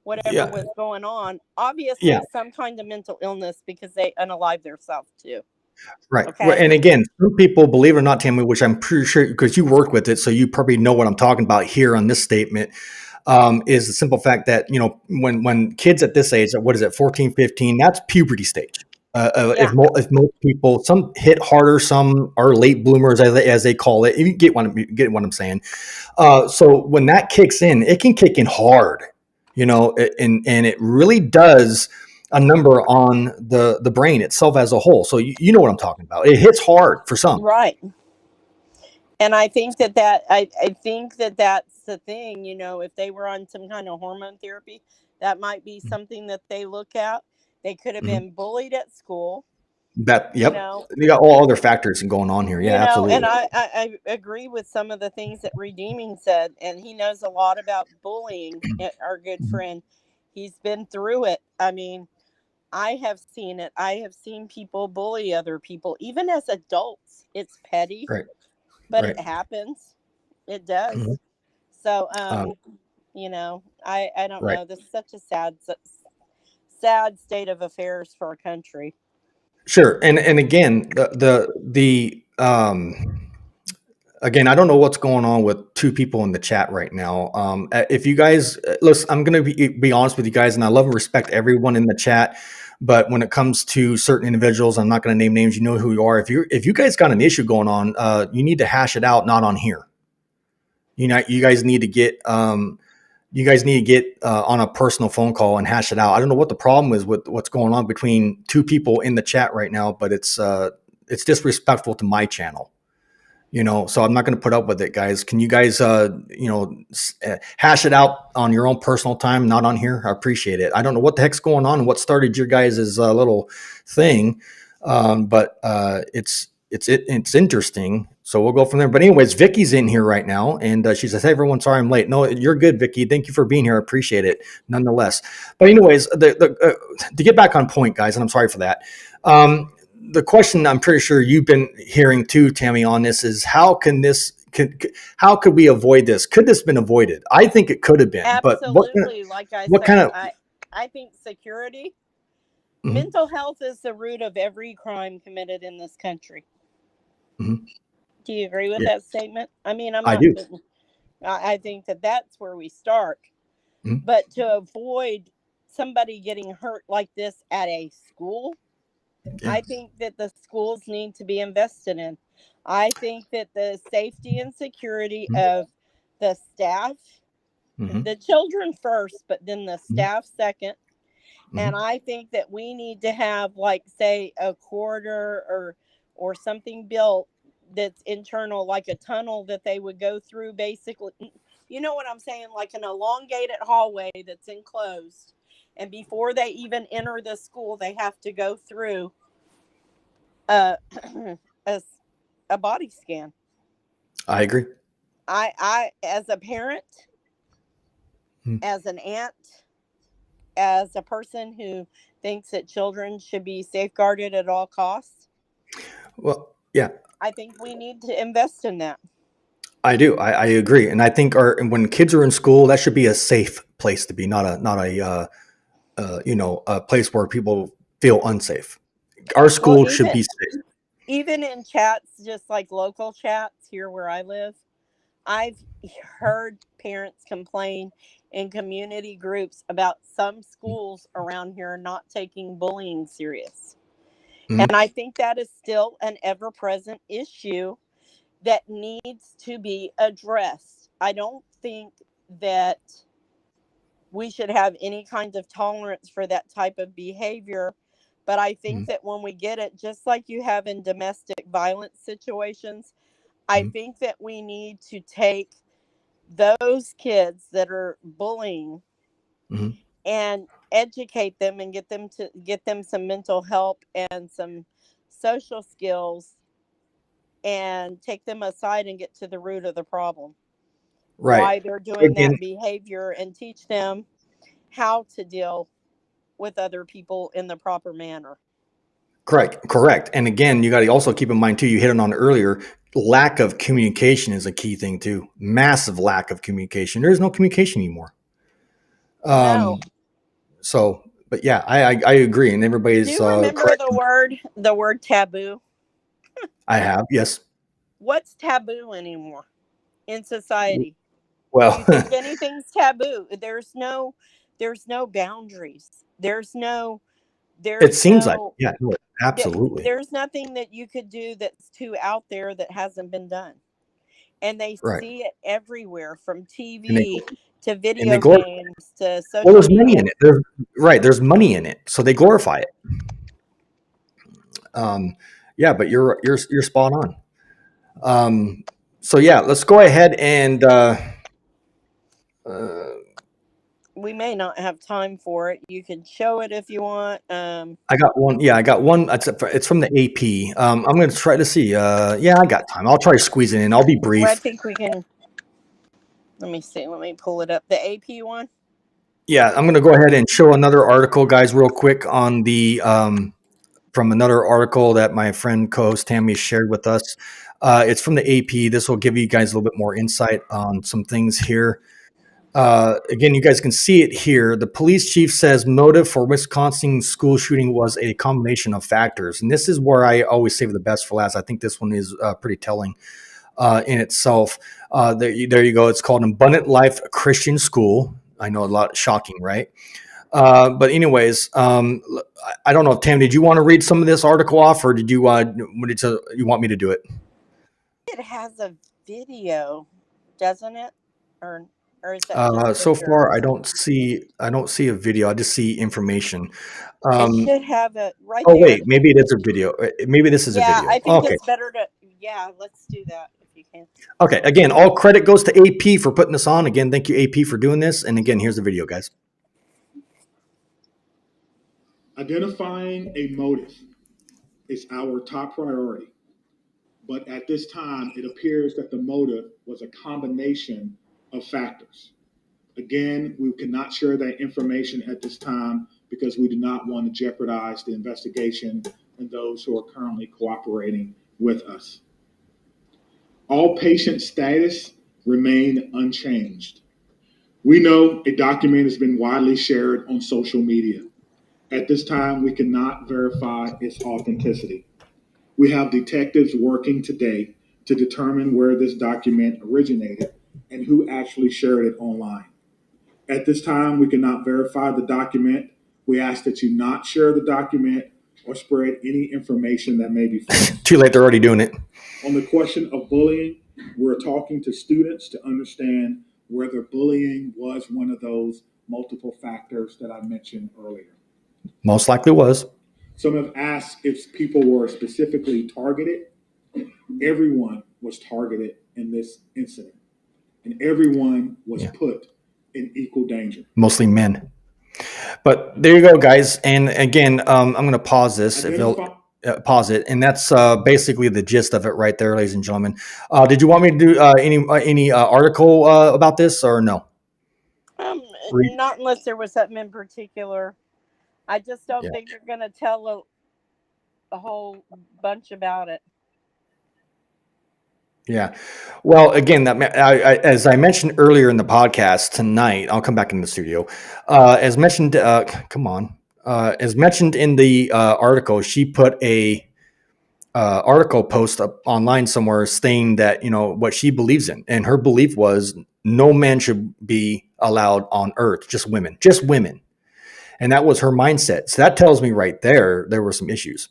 whatever was going on. Obviously, some kind of mental illness because they unalive themselves too. Right. Okay. And again, some people, believe it or not, Tammy, which I'm pretty sure because you work with it, so you probably know what I'm talking about here on this statement, is the simple fact that, when kids at this age, what is it, 14, 15, that's puberty stage. If most people, some hit harder, some are late bloomers, as they call it. You get what I'm saying. So when that kicks in, it can kick in hard, and it really does a number on the brain itself as a whole. So you know what I'm talking about. It hits hard for some. Right. And I think that I think that that's the thing, if they were on some kind of hormone therapy, that might be something that they look at. They could have been bullied at school. You got all other factors going on here. Yeah, absolutely. And I agree with some of the things that Redeeming said, and he knows a lot about bullying. Our good friend, he's been through it. I mean, I have seen it. I have seen people bully other people, even as adults. It's petty, but it happens. It does. So, I don't know. This is such a sad state of affairs for our country. Sure. And again, again, I don't know what's going on with two people in the chat right now. If you guys listen, I'm going to be honest with you guys, and I love and respect everyone in the chat. But when it comes to certain individuals, I'm not going to name names. You know who you are. If you guys got an issue going on, you need to hash it out, not on here. You guys need to get on a personal phone call and hash it out. I don't know what the problem is with what's going on between two people in the chat right now, but it's disrespectful to my channel. So I'm not going to put up with it, guys. Can you guys, hash it out on your own personal time, not on here? I appreciate it. I don't know what the heck's going on and what started your guys' little thing, but it's interesting. So we'll go from there. But anyways, Vicky's in here right now, and she says, "Hey, everyone, sorry I'm late." No, you're good, Vicky. Thank you for being here. I appreciate it, nonetheless. But anyways, to get back on point, guys, and I'm sorry for that. The question I'm pretty sure you've been hearing too, Tammy, on this is how could we avoid this? Could this have been avoided? I think it could have been. Absolutely. But I think security, mental health is the root of every crime committed in this country. Mm-hmm. Do you agree with that statement? I mean, I do. I think that that's where we start. Mm-hmm. But to avoid somebody getting hurt like this at a school, I think that the schools need to be invested in. I think that the safety and security of the staff, the children first, but then the staff second. And I think that we need to have, like, say, a corridor or something built that's internal, like a tunnel that they would go through, basically. You know what I'm saying? Like an elongated hallway that's enclosed. And before they even enter the school, they have to go through a body scan. I agree. I as a parent, as an aunt, as a person who thinks that children should be safeguarded at all costs. Well, yeah. I think we need to invest in that. I do. I agree. And I think when kids are in school, that should be a safe place to be, not a place where people feel unsafe. Our school should be safe. Even in chats, just like local chats here where I live, I've heard parents complain in community groups about some schools around here not taking bullying serious. And I think that is still an ever-present issue that needs to be addressed. I don't think that we should have any kind of tolerance for that type of behavior. But I think that when we get it, just like you have in domestic violence situations, I think that we need to take those kids that are bullying and educate them and get them some mental help and some social skills and take them aside and get to the root of the problem. Right. Why they're doing that behavior and teach them how to deal with other people in the proper manner. Correct. And again, you got to also keep in mind too, you hit on it earlier, lack of communication is a key thing too. Massive lack of communication. There is no communication anymore. No. So, but yeah, I agree. And everybody's Do you remember correct. the word taboo? I have, yes. What's taboo anymore in society? Well, You think anything's taboo? There's no boundaries. it seems like, yeah, no, absolutely. There's nothing that you could do that's too out there that hasn't been done. And they see it everywhere, from TV to video games to social well, there's media. money in it. There's money in it, so they glorify it. Yeah, but you're spot on. So yeah, let's go ahead and we may not have time for it. You can show it if you want. I got one. Yeah, I got one. It's from the AP. I'm going to try to see. Yeah, I got time. I'll try to squeeze it in. I'll be brief. Well, I think we can. Let me see. Let me pull it up. The AP one. Yeah, I'm going to go ahead and show another article, guys, real quick on the from another article that my friend co-host Tammy shared with us. It's from the AP. This will give you guys a little bit more insight on some things here. Again, you guys can see it here. The police chief says motive for Wisconsin school shooting was a combination of factors. And this is where I always save the best for last. I think this one is pretty telling in itself. There you go. It's called Abundant Life Christian School. I know, a lot shocking, right? But anyways, I don't know if Tam, did you want to read some of this article off, or did you you want me to do it? It has a video, doesn't it? Or is that so far I don't see a video. I just see information. It should have it right there. there. Wait, maybe it is a video. Maybe this is a video. Yeah, I think Okay. it's better to. Yeah, let's do that if you can. Okay. Again, all credit goes to AP for putting this on. Again, thank you, AP, for doing this. And again, here's the video, guys. Identifying a motive is our top priority. But at this time, it appears that the motive was a combination of factors. Again, we cannot share that information at this time because we do not want to jeopardize the investigation and those who are currently cooperating with us. All patient status remain unchanged. We know a document has been widely shared on social media. At this time, we cannot verify its authenticity. We have detectives working today to determine where this document originated and who actually shared it online. At this time, we cannot verify the document. We ask that you not share the document or spread any information that may be false. Too late, they're already doing it. On the question of bullying, we're talking to students to understand whether bullying was one of those multiple factors that I mentioned earlier. Most likely was. Some have asked if people were specifically targeted. Everyone was targeted in this incident, and everyone was put in equal danger. Mostly men. But there you go, guys. And again, I'm going to pause this. Pause it, and that's basically the gist of it right there, ladies and gentlemen. Did you want me to do any article about this, or no? Not unless there was something in particular. I just don't think you're going to tell a whole bunch about it. Yeah. Well, again, as I mentioned earlier in the podcast tonight, I'll come back in the studio. As mentioned, as mentioned in the article, she put a article post up online somewhere stating that, what she believes in. And her belief was no man should be allowed on earth, just women. And that was her mindset. So that tells me right there were some issues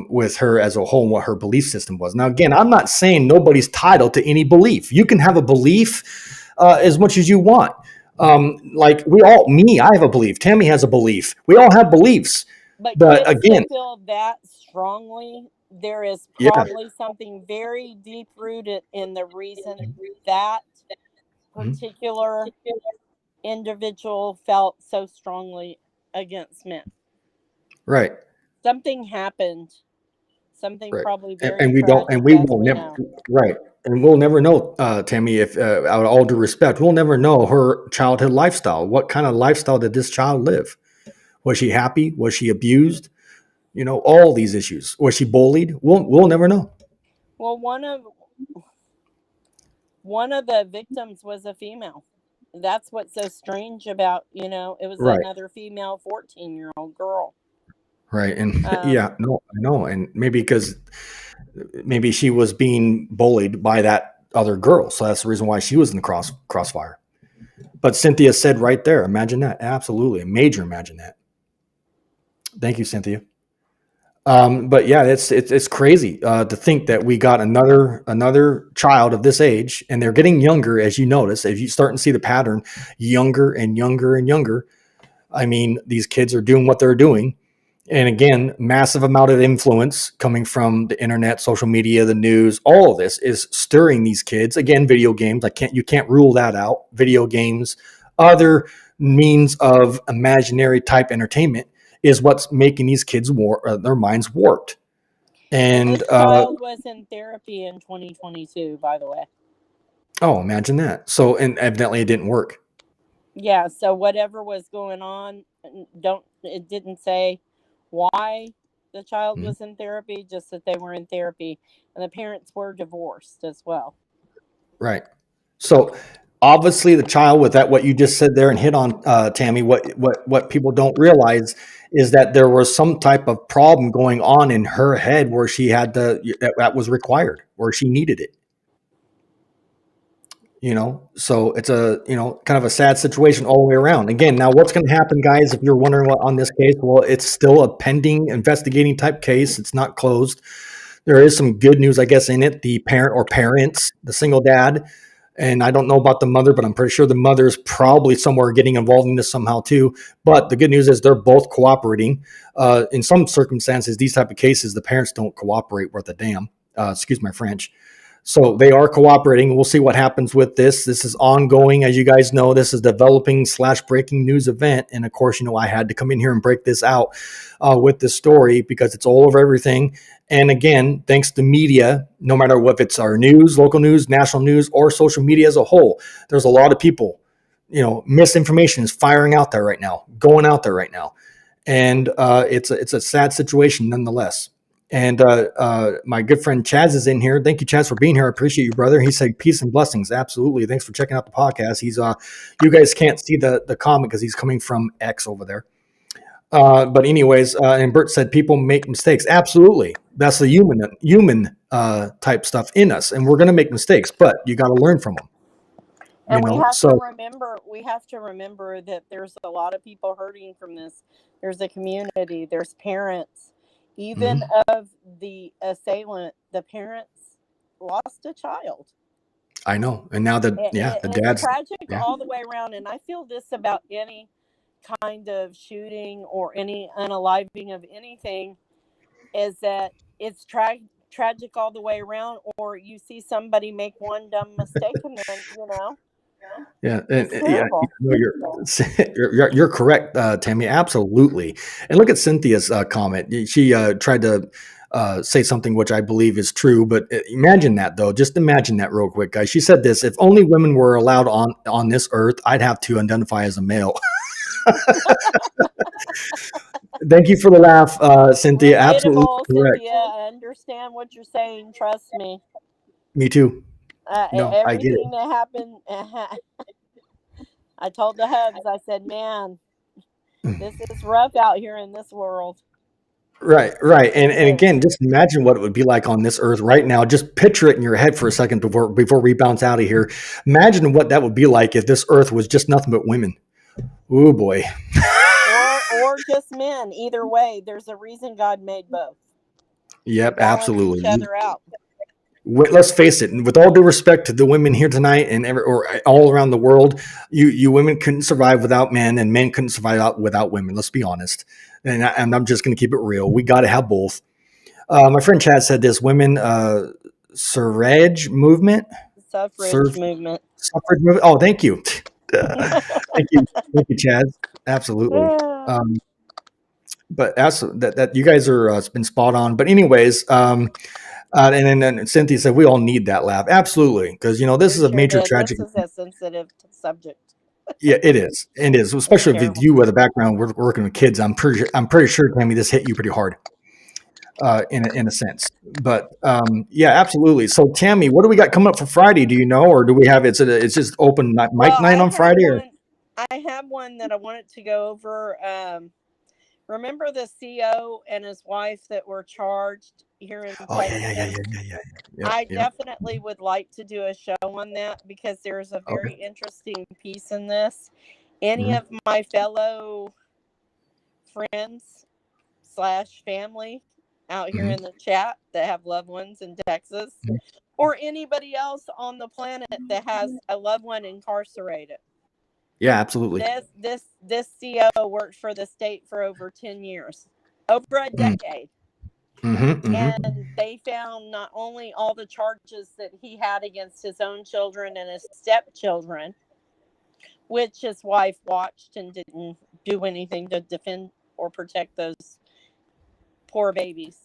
with her as a whole and what her belief system was. Now, again, I'm not saying nobody's titled to any belief. You can have a belief as much as you want. Like I have a belief. Tammy has a belief. We all have beliefs. But again, feel that strongly, there is probably something very deep rooted in the reason that particular individual felt so strongly against men. Right. Something happened. Something probably very and we don't, and we won't never, right. And we'll never know, Tammy, if out of all due respect, we'll never know her childhood lifestyle. What kind of lifestyle did this child live? Was she happy? Was she abused? You know, all these issues. Was she bullied? We'll never know. Well, one of the victims was a female. That's what's so strange about, it was Right. another female 14-year-old girl. Right. And Um, yeah, no, I know. And maybe she was being bullied by that other girl. So that's the reason why she was in the crossfire. But Cynthia said right there, imagine that. Absolutely. Major imagine that. Thank you, Cynthia. But yeah, it's crazy to think that we got another child of this age, and they're getting younger, as you notice, as you start to see the pattern, younger and younger and younger. I mean, these kids are doing what they're doing. And again, massive amount of influence coming from the internet, social media, the news, all of this is stirring these kids. Again, video games, you can't rule that out. Video games, other means of imaginary type entertainment is what's making these kids their minds warped. And this child was in therapy in 2022, by the way. oh, imagine that. So, and evidently it didn't work. Yeah, so whatever was going on, it didn't say why the child was in therapy, just that they were in therapy, and the parents were divorced as well. Right. So obviously the child, with that, what you just said there and hit on, Tammy, what people don't realize is that there was some type of problem going on in her head where she had that was required, where she needed it. So it's kind of a sad situation all the way around. Again, now what's going to happen, guys, if you're wondering what on this case, well, it's still a pending investigating type case. It's not closed. There is some good news, I guess, in it. The parent or parents, the single dad, and I don't know about the mother, but I'm pretty sure the mother's probably somewhere getting involved in this somehow too. But the good news is they're both cooperating. In some circumstances, these type of cases, the parents don't cooperate worth a damn. Excuse my French. So they are cooperating. We'll see what happens with this. This is ongoing. As you guys know, this is developing / breaking news event. And of course, I had to come in here and break this out with this story because it's all over everything. And again, thanks to media, no matter what, if it's our news, local news, national news, or social media as a whole, there's a lot of people, misinformation is firing out there right now, going out there right now. And it's a sad situation nonetheless. And my good friend Chaz is in here. Thank you, Chaz, for being here. I appreciate you, brother. He said peace and blessings. Absolutely. Thanks for checking out the podcast. He's you guys can't see the comment because he's coming from X over there. But anyways, and Bert said people make mistakes. Absolutely. That's the human type stuff in us. And we're going to make mistakes, but you got to learn from them. And we have to remember that there's a lot of people hurting from this. There's a community, there's parents. Even of the assailant, the parents lost a child. I know. And now the dad's tragic all the way around. And I feel this about any kind of shooting or any unaliving of anything, is that it's tragic all the way around, or you see somebody make one dumb mistake and then, Yeah, you're correct, Tammy. Absolutely. And look at Cynthia's comment. She tried to say something which I believe is true, but imagine that though. Just imagine that real quick, guys. She said this: "If only women were allowed on this earth, I'd have to identify as a male." Thank you for the laugh, Cynthia. Absolutely correct. Cynthia, I understand what you're saying. Trust me. Me too. No, I get it. Everything that happened, I told the hubs, I said, man, this is rough out here in this world. Right. And again, just imagine what it would be like on this earth right now. Just picture it in your head for a second before we bounce out of here. Imagine what that would be like if this earth was just nothing but women. Oh boy. or just men. Either way, there's a reason God made both. Yep, absolutely. Each other out. Let's face it, and with all due respect to the women here tonight and or all around the world, you women couldn't survive without men, and men couldn't survive without women. Let's be honest. And I'm just going to keep it real. We got to have both. My friend Chad said this: women suffrage movement. Suffrage movement. Oh, thank you. Thank you, Chad. Absolutely. But that you guys are been spot on. But anyways, And then Cynthia said, we all need that laugh. Absolutely. Because, this is a Sure major did. tragedy. This is a sensitive subject. Yeah, it is. It is. Especially with terrible. you with a background working with kids. I'm pretty sure, Tammy, this hit you pretty hard in a sense. But yeah, absolutely. So, Tammy, what do we got coming up for Friday? Do you know? Or do we have it's just open mic night on Friday? Or? I have one that I wanted to go over. Remember the CO and his wife that were charged here in Oh, Texas? yeah. I definitely would like to do a show on that because there's a very interesting piece in this. Any of my fellow friends / family out here in the chat that have loved ones in Texas, or anybody else on the planet that has a loved one incarcerated. Yeah, absolutely. This CO worked for the state for over 10 years, over a decade. And they found not only all the charges that he had against his own children and his stepchildren, which his wife watched and didn't do anything to defend or protect those poor babies.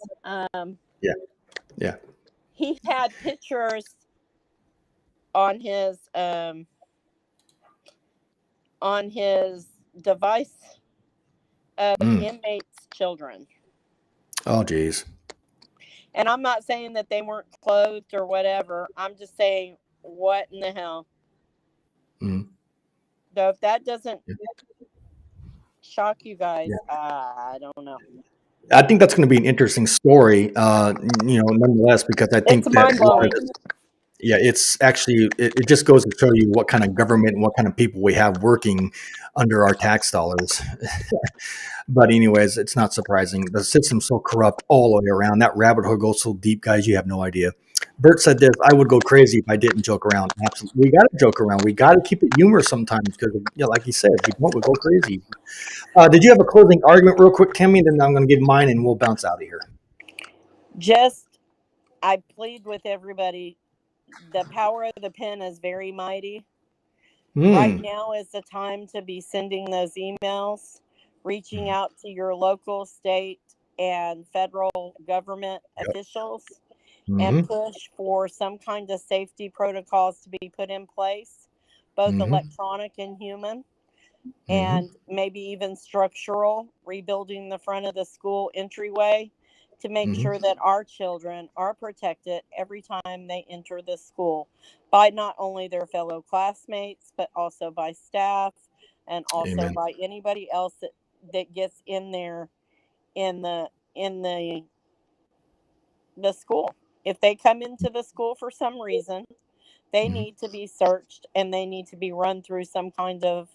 Yeah. He had pictures on his device of inmates' children. Oh, geez. And I'm not saying that they weren't clothed or whatever. I'm just saying, what in the hell? So if that doesn't shock you guys, I don't know. I think that's going to be an interesting story, nonetheless, because I think It's mind-blowing. It's actually, it just goes to show you what kind of government and what kind of people we have working under our tax dollars. But anyways, it's not surprising. The system's so corrupt all the way around. That rabbit hole goes so deep, guys, you have no idea. Bert said this, I would go crazy if I didn't joke around. Absolutely. We got to joke around. We got to keep it humorous sometimes because, like he said, if we don't, we'll go crazy. Did you have a closing argument real quick, Tammy? Then I'm going to give mine and we'll bounce out of here. I plead with everybody. The power of the pen is very mighty. Right now is the time to be sending those emails, reaching out to your local, state, and federal government officials, and push for some kind of safety protocols to be put in place, both electronic and human, and maybe even structural, rebuilding the front of the school entryway to make sure that our children are protected every time they enter the school by not only their fellow classmates, but also by staff and also by anybody else that gets in there in the school. If they come into the school for some reason, they need to be searched and they need to be run through some kind of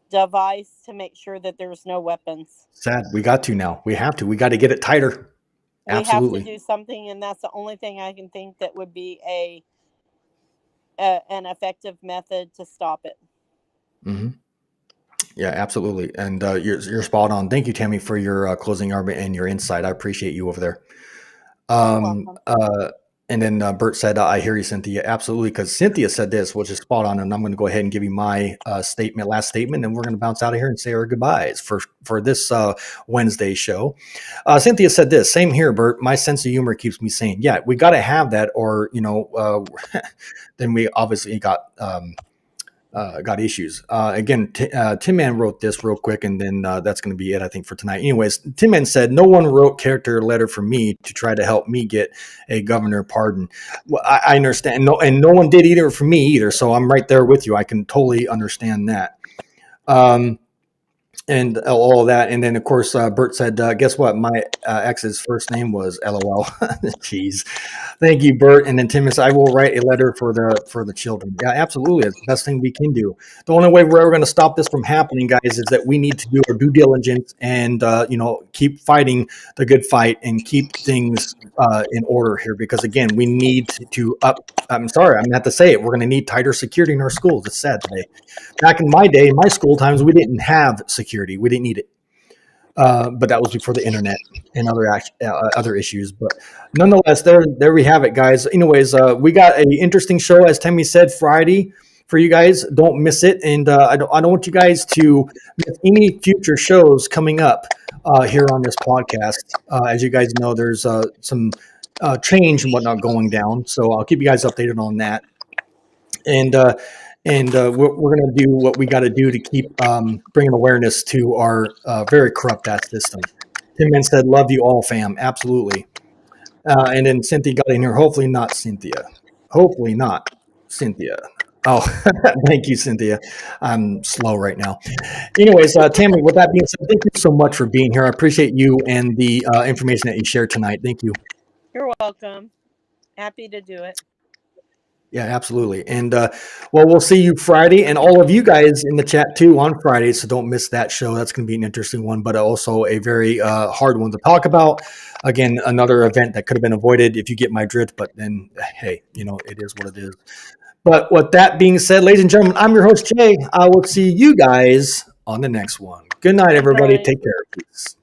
device to make sure that there's no weapons. Sad. We got to now. We have to. We got to get it tighter. Absolutely. We have to do something, and that's the only thing I can think that would be an effective method to stop it. Yeah, absolutely. And you're spot on. Thank you, Tammy, for your closing argument and your insight. I appreciate you over there. And then Bert said, I hear you, Cynthia. Absolutely. Because Cynthia said this, which is spot on. And I'm going to go ahead and give you my last statement. And we're going to bounce out of here and say our goodbyes for this Wednesday show. Cynthia said this, same here, Bert. My sense of humor keeps me sane. Yeah, we got to have that or, then we obviously got issues. Again, Tim Man wrote this real quick, and then that's going to be it, I think, for tonight. Anyways, Tim Man said, no one wrote character letter for me to try to help me get a governor pardon. Well, I understand. No one did either for me either. So I'm right there with you. I can totally understand that. And all of that. And then, of course, Bert said, guess what? My ex's first name was LOL. Jeez. Thank you, Bert. And then Tim says, I will write a letter for the children. Yeah, absolutely. It's the best thing we can do. The only way we're ever going to stop this from happening, guys, is that we need to do our due diligence and, keep fighting the good fight and keep things in order here. Because, again, we need to I'm sorry, I'm going to have to say it. We're going to need tighter security in our schools. It's sad today. Back in my day, in my school times, we didn't have security. We didn't need it. But that was before the internet and other issues. But nonetheless, there we have it, guys. Anyways, we got an interesting show, as Tammy said, Friday for you guys. Don't miss it. And I don't want you guys to miss any future shows coming up here on this podcast. As you guys know, there's some change and whatnot going down. So I'll keep you guys updated on that. And we're going to do what we got to do to keep bringing awareness to our very corrupt ass system. Tim Man said, "Love you all, fam." Absolutely. And then Cynthia got in here. Hopefully not Cynthia. Hopefully not Cynthia. Oh, thank you, Cynthia. I'm slow right now. Anyways, Tammy, with that being said, thank you so much for being here. I appreciate you and the information that you shared tonight. Thank you. You're welcome. Happy to do it. Yeah, absolutely. And well, we'll see you Friday, and all of you guys in the chat too on Friday. So don't miss that show. That's going to be an interesting one, but also a very hard one to talk about. Again, another event that could have been avoided if you get my drift. But then, hey, it is what it is. But with that being said, ladies and gentlemen, I'm your host Jay. I will see you guys on the next one. Good night, everybody. Bye. Take care. Peace.